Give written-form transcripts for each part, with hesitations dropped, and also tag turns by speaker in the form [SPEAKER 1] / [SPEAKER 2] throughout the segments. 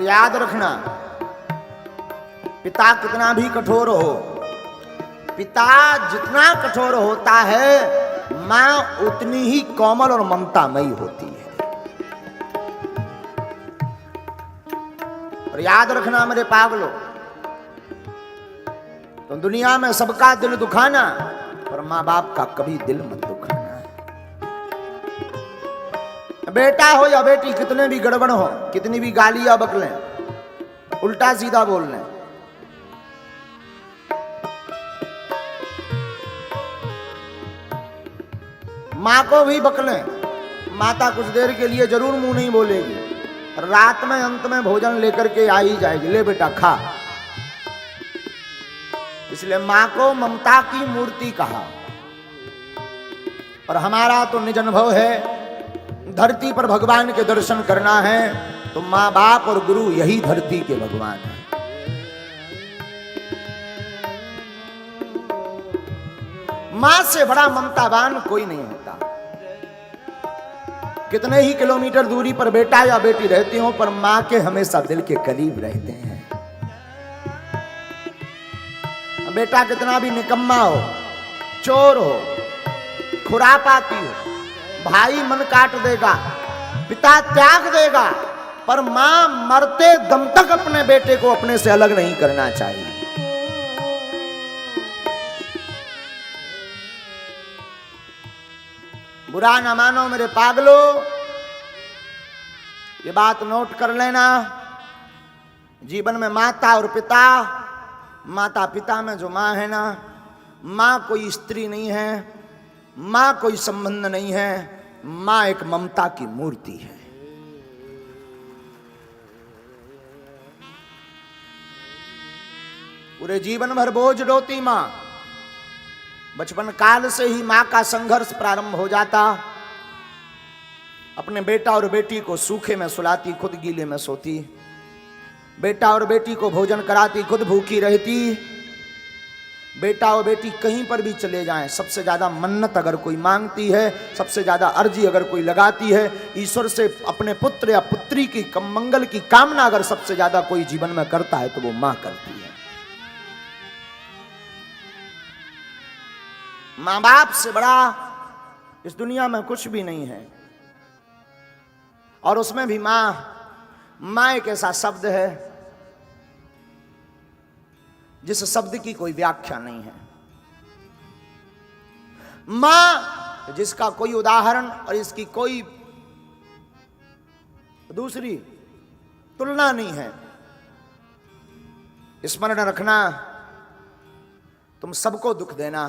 [SPEAKER 1] याद रखना, पिता कितना भी कठोर हो, पिता जितना कठोर होता है, मां उतनी ही कोमल और ममतामयी होती है। और याद रखना मेरे पागलों, तो दुनिया में सबका दिल दुखाना, पर मां बाप का कभी दिल मत दुखाना। बेटा हो या बेटी, कितने भी गड़बड़ हो, कितनी भी गालियां बकलें, उल्टा सीधा बोल लें, मां को भी बकलें, माता कुछ देर के लिए जरूर मुंह नहीं बोलेगी, रात में अंत में भोजन लेकर के आ ही जाएगी, ले बेटा खा। इसलिए मां को ममता की मूर्ति कहा। और हमारा तो निज अनुभव है, धरती पर भगवान के दर्शन करना है तो मां बाप और गुरु यही धरती के भगवान है। मां से बड़ा ममतावान कोई नहीं होता। कितने ही किलोमीटर दूरी पर बेटा या बेटी रहती हो, पर मां के हमेशा दिल के करीब रहते हैं। बेटा कितना भी निकम्मा हो, चोर हो, खुरापाती हो, भाई मन काट देगा, पिता त्याग देगा, पर मां मरते दम तक अपने बेटे को अपने से अलग नहीं करना चाहिए। बुरा ना मानो मेरे पागलों, ये बात नोट कर लेना। जीवन में माता और पिता, माता पिता में जो मां है ना, मां कोई स्त्री नहीं है, मां कोई संबंध नहीं है, मां एक ममता की मूर्ति है। पूरे जीवन भर बोझ ढोती मां, बचपन काल से ही मां का संघर्ष प्रारंभ हो जाता। अपने बेटा और बेटी को सूखे में सुलाती, खुद गीले में सोती। बेटा और बेटी को भोजन कराती, खुद भूखी रहती। बेटा और बेटी कहीं पर भी चले जाएं, सबसे ज्यादा मन्नत अगर कोई मांगती है, सबसे ज्यादा अर्जी अगर कोई लगाती है, ईश्वर से अपने पुत्र या पुत्री की मंगल की कामना अगर सबसे ज्यादा कोई जीवन में करता है तो वो मां करती है। मां बाप से बड़ा इस दुनिया में कुछ भी नहीं है। और उसमें भी मां एक ऐसा शब्द है जिस शब्द की कोई व्याख्या नहीं है। मां जिसका कोई उदाहरण और इसकी कोई दूसरी तुलना नहीं है। स्मरण रखना, तुम सबको दुख देना,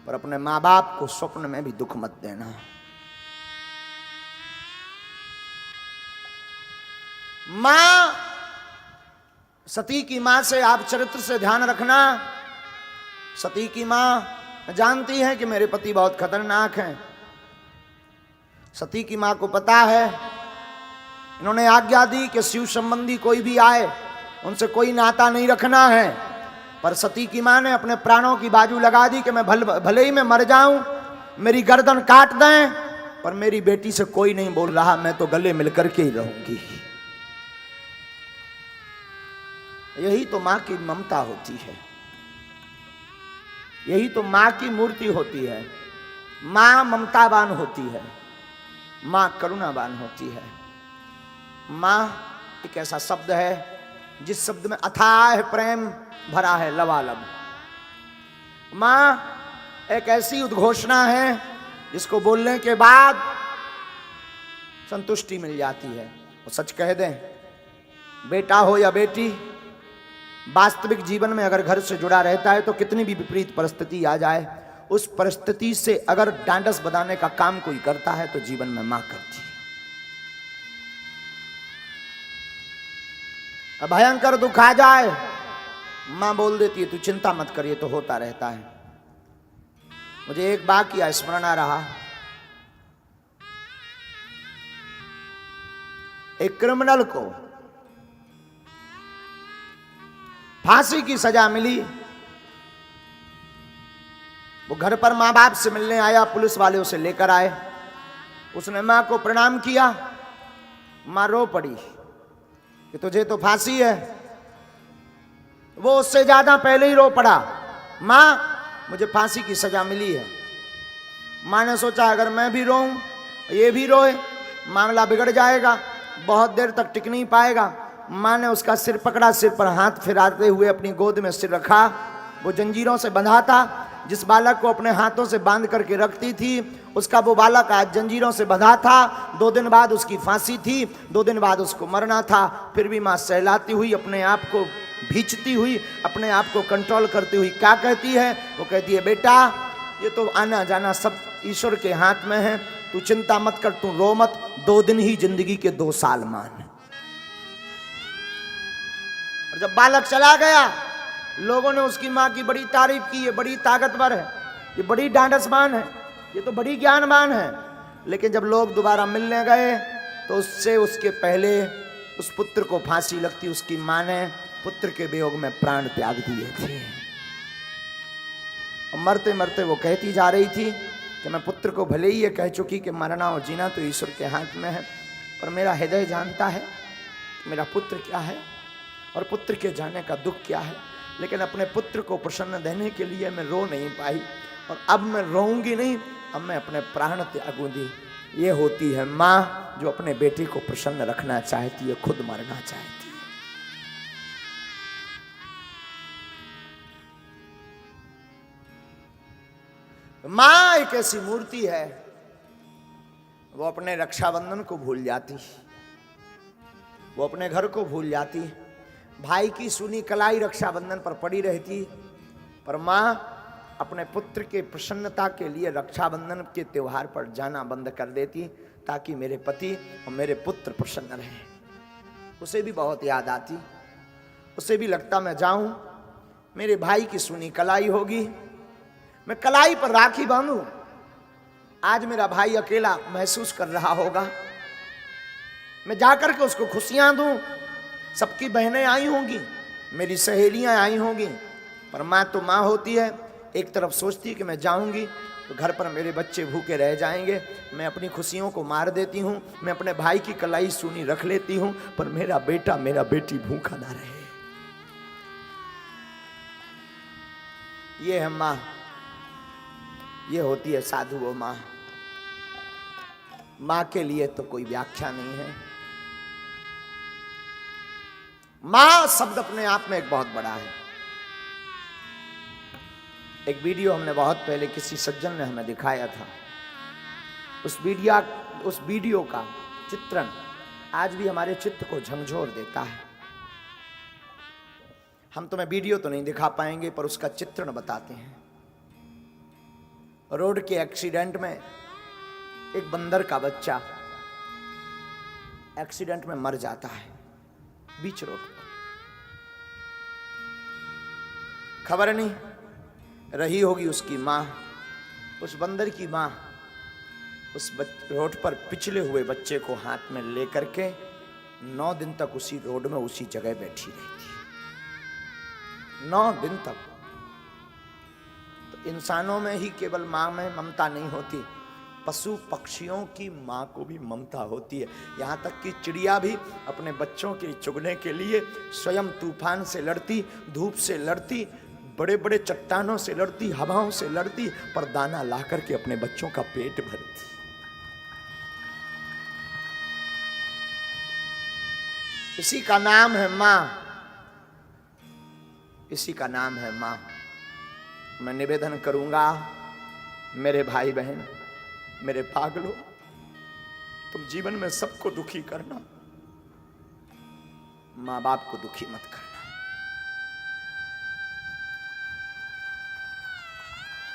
[SPEAKER 1] पर अपने मां बाप को स्वप्न में भी दुख मत देना। मां, सती की मां से आप चरित्र से ध्यान रखना। सती की मां जानती है कि मेरे पति बहुत खतरनाक हैं। सती की मां को पता है, इन्होंने आज्ञा दी कि शिव संबंधी कोई भी आए उनसे कोई नाता नहीं रखना है। पर सती की मां ने अपने प्राणों की बाजू लगा दी कि मैं भले ही मैं मर जाऊं, मेरी गर्दन काट दें, पर मेरी बेटी से कोई नहीं बोल रहा, मैं तो गले मिलकर के ही रहूंगी। यही तो मां की ममता होती है, यही तो मां की मूर्ति होती है। मां ममतावान होती है, मां करुणावान होती है। मां एक ऐसा शब्द है जिस शब्द में अथाह प्रेम भरा है, लबालब। मां एक ऐसी उद्घोषणा है जिसको बोलने के बाद संतुष्टि मिल जाती है। और सच कह दें, बेटा हो या बेटी, वास्तविक जीवन में अगर घर से जुड़ा रहता है तो कितनी भी विपरीत परिस्थिति आ जाए, उस परिस्थिति से अगर डांडस बधाने का काम कोई करता है तो जीवन में मां करती है। भयंकर दुख आ जाए, मां बोल देती है तू चिंता मत करिए, तो होता रहता है। मुझे एक वाकया स्मरण आ रहा। एक क्रिमिनल को फांसी की सजा मिली। वो घर पर मां बाप से मिलने आया, पुलिस वाले उसे लेकर आए। उसने मां को प्रणाम किया, मां रो पड़ी कि तुझे तो फांसी है। वो उससे ज्यादा पहले ही रो पड़ा, मां मुझे फांसी की सजा मिली है। मां ने सोचा अगर मैं भी रोऊं, ये भी रोए, मामला बिगड़ जाएगा, बहुत देर तक टिक नहीं पाएगा। मां ने उसका सिर पकड़ा, सिर पर हाथ फिराते हुए अपनी गोद में सिर रखा। वो जंजीरों से बंधा था, जिस बालक को अपने हाथों से बांध करके रखती थी उसका वो बालक आज जंजीरों से बंधा था। 2 दिन बाद उसकी फांसी थी, 2 दिन बाद उसको मरना था। फिर भी मां सहलाती हुई, अपने आप को भींचती हुई, अपने आप को कंट्रोल करती हुई क्या कहती है? वो कहती है बेटा ये तो आना जाना सब ईश्वर के हाथ में है, तू चिंता मत कर, तू रो मत, 2 दिन ही जिंदगी के 2 साल मान। और जब बालक चला गया, लोगों ने उसकी मां की बड़ी तारीफ की, ये बड़ी ताकतवर है, ये बड़ी ढांढसमान है, ये तो बड़ी ज्ञानवान है। लेकिन जब लोग दोबारा मिलने गए तो उससे उसके पहले उस पुत्र को फांसी लगती, उसकी मां ने पुत्र के वियोग में प्राण त्याग दिए थे। और मरते मरते वो कहती जा रही थी कि मैं पुत्र को भले ही ये कह चुकी कि मरना और जीना तो ईश्वर के हाथ में है, पर मेरा हृदय जानता है मेरा पुत्र क्या है और पुत्र के जाने का दुख क्या है। लेकिन अपने पुत्र को प्रसन्न देने के लिए मैं रो नहीं पाई, और अब मैं रोऊंगी नहीं, अब मैं अपने प्राण त्यागूंगी। ये होती है माँ जो अपने बेटे को प्रसन्न रखना चाहती है, खुद मरना चाहती है। माँ एक ऐसी मूर्ति है, वो अपने रक्षाबंधन को भूल जाती, वो अपने घर को भूल जाती, भाई की सुनी कलाई रक्षाबंधन पर पड़ी रहती, पर माँ अपने पुत्र के प्रसन्नता के लिए रक्षाबंधन के त्योहार पर जाना बंद कर देती, ताकि मेरे पति और मेरे पुत्र प्रसन्न रहें। उसे भी बहुत याद आती, उसे भी लगता मैं जाऊं, मेरे भाई की सुनी कलाई होगी, मैं कलाई पर राखी बांधूं, आज मेरा भाई अकेला महसूस कर रहा होगा, मैं जाकर के उसको खुशियां दूं, सबकी बहनें आई होंगी, मेरी सहेलियां आई होंगी। पर माँ तो माँ होती है, एक तरफ सोचती है कि मैं जाऊंगी तो घर पर मेरे बच्चे भूखे रह जाएंगे, मैं अपनी खुशियों को मार देती हूँ, मैं अपने भाई की कलाई सूनी रख लेती हूँ, पर मेरा बेटा मेरा बेटी भूखा ना रहे। ये है माँ, ये होती है साधु वो माँ। माँ के लिए तो कोई व्याख्या नहीं है। माँ शब्द अपने आप में एक बहुत बड़ा है। एक वीडियो हमने बहुत पहले किसी सज्जन ने हमें दिखाया था, उस वीडियो का चित्रण आज भी हमारे चित्त को झंझोर देता है। हम तुम्हें वीडियो तो नहीं दिखा पाएंगे, पर उसका चित्रण बताते हैं। रोड के एक्सीडेंट में एक बंदर का बच्चा एक्सीडेंट में मर जाता है बीच रोड पर। खबर नहीं रही होगी उसकी माँ, उस बंदर की माँ उस रोड पर पिछले हुए बच्चे को हाथ में लेकर के 9 दिन तक उसी रोड में उसी जगह बैठी रहती है, 9 दिन तक। तो इंसानों में ही केवल माँ में ममता नहीं होती, पशु पक्षियों की माँ को भी ममता होती है। यहाँ तक कि चिड़िया भी अपने बच्चों के चुगने के लिए स्वयं तूफान से लड़ती, धूप से लड़ती, बड़े बड़े चट्टानों से लड़ती, हवाओं से लड़ती, पर दाना ला करके अपने बच्चों का पेट भरती। इसी का नाम है माँ, इसी का नाम है माँ। मैं निवेदन करूंगा मेरे भाई बहन, मेरे पागलों, तुम जीवन में सबको दुखी करना, माँ बाप को दुखी मत करना।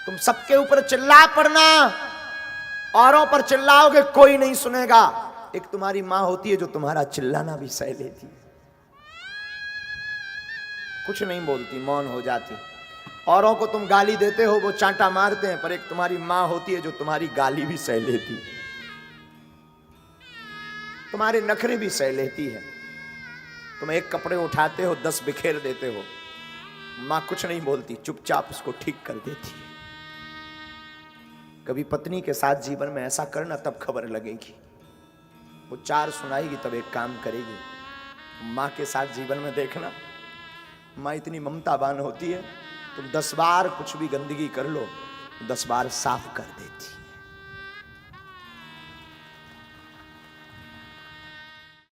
[SPEAKER 1] तुम सबके ऊपर चिल्ला पड़ना, औरों पर चिल्लाओगे कोई नहीं सुनेगा। एक तुम्हारी माँ होती है जो तुम्हारा चिल्लाना भी सह लेती, कुछ नहीं बोलती, मौन हो जाती। औरों को तुम गाली देते हो, वो चांटा मारते हैं, पर एक तुम्हारी माँ होती है जो तुम्हारी गाली भी सह लेती, तुम्हारे नखरे भी सह लेती है। तुम एक कपड़े उठाते हो 10 बिखेर देते हो, माँ कुछ नहीं बोलती, चुपचाप उसको ठीक कर देती है। कभी पत्नी के साथ जीवन में ऐसा करना, तब खबर लगेगी। वो 4 सुनाएगी तब एक काम करेगी। माँ के साथ जीवन में देखना, माँ इतनी ममतावान होती है, तुम 10 बार कुछ भी गंदगी कर लो, 10 बार साफ कर देती।